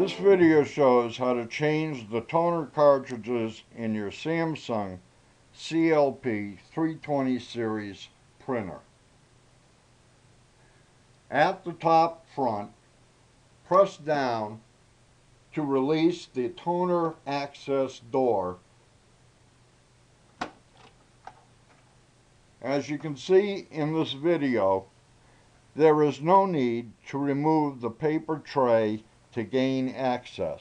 This video shows how to change the toner cartridges in your Samsung CLP-320 series printer. At the top front, press down to release the toner access door. As you can see in this video, there is no need to remove the paper tray to gain access.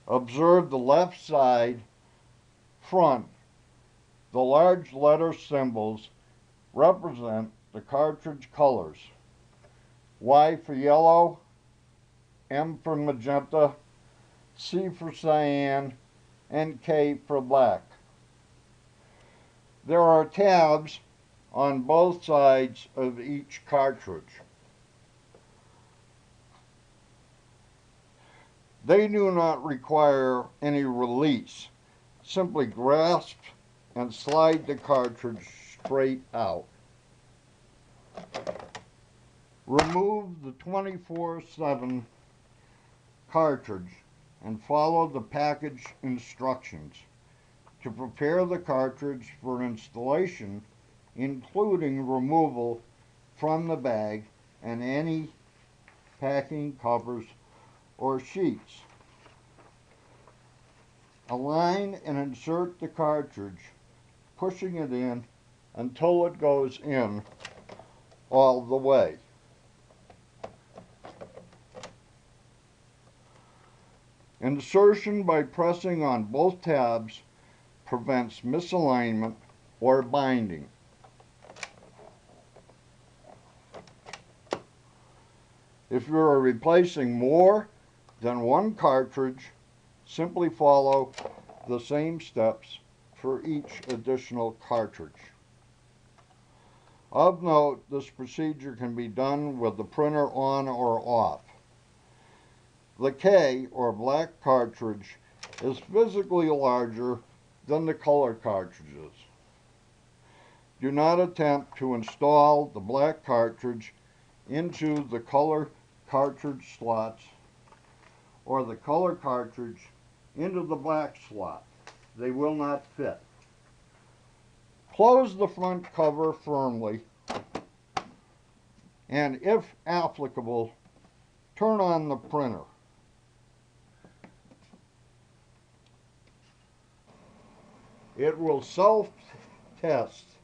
Observe the left side front. The large letter symbols represent the cartridge colors. Y for yellow, M for magenta, C for cyan, and K for black. There are tabs on both sides of each cartridge. They do not require any release. Simply grasp and slide the cartridge straight out. Remove the 24/7 cartridge and follow the package instructions to prepare the cartridge for installation, including removal from the bag and any packing covers or sheets. Align and insert the cartridge, pushing it in until it goes in all the way. Insertion by pressing on both tabs prevents misalignment or binding. If you are replacing more than one cartridge, simply follow the same steps for each additional cartridge. Of note, this procedure can be done with the printer on or off. The K, or black cartridge, is physically larger than the color cartridges. Do not attempt to install the black cartridge into the color cartridge slots or the color cartridge into the black slot. They will not fit. Close the front cover firmly and, if applicable, turn on the printer. It will self-test.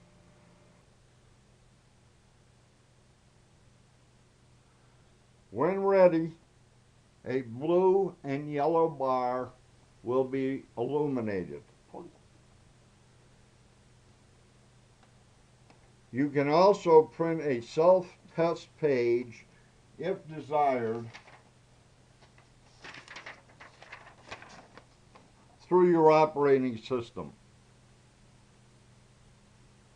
When ready, a blue and yellow bar will be illuminated. You can also print a self-test page if desired through your operating system.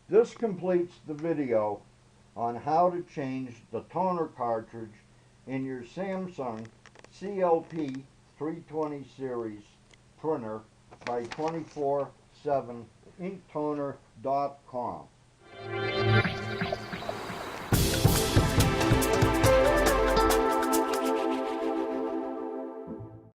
This completes the video on how to change the toner cartridge in your Samsung CLP-320 series printer by 24/7inktoner.com.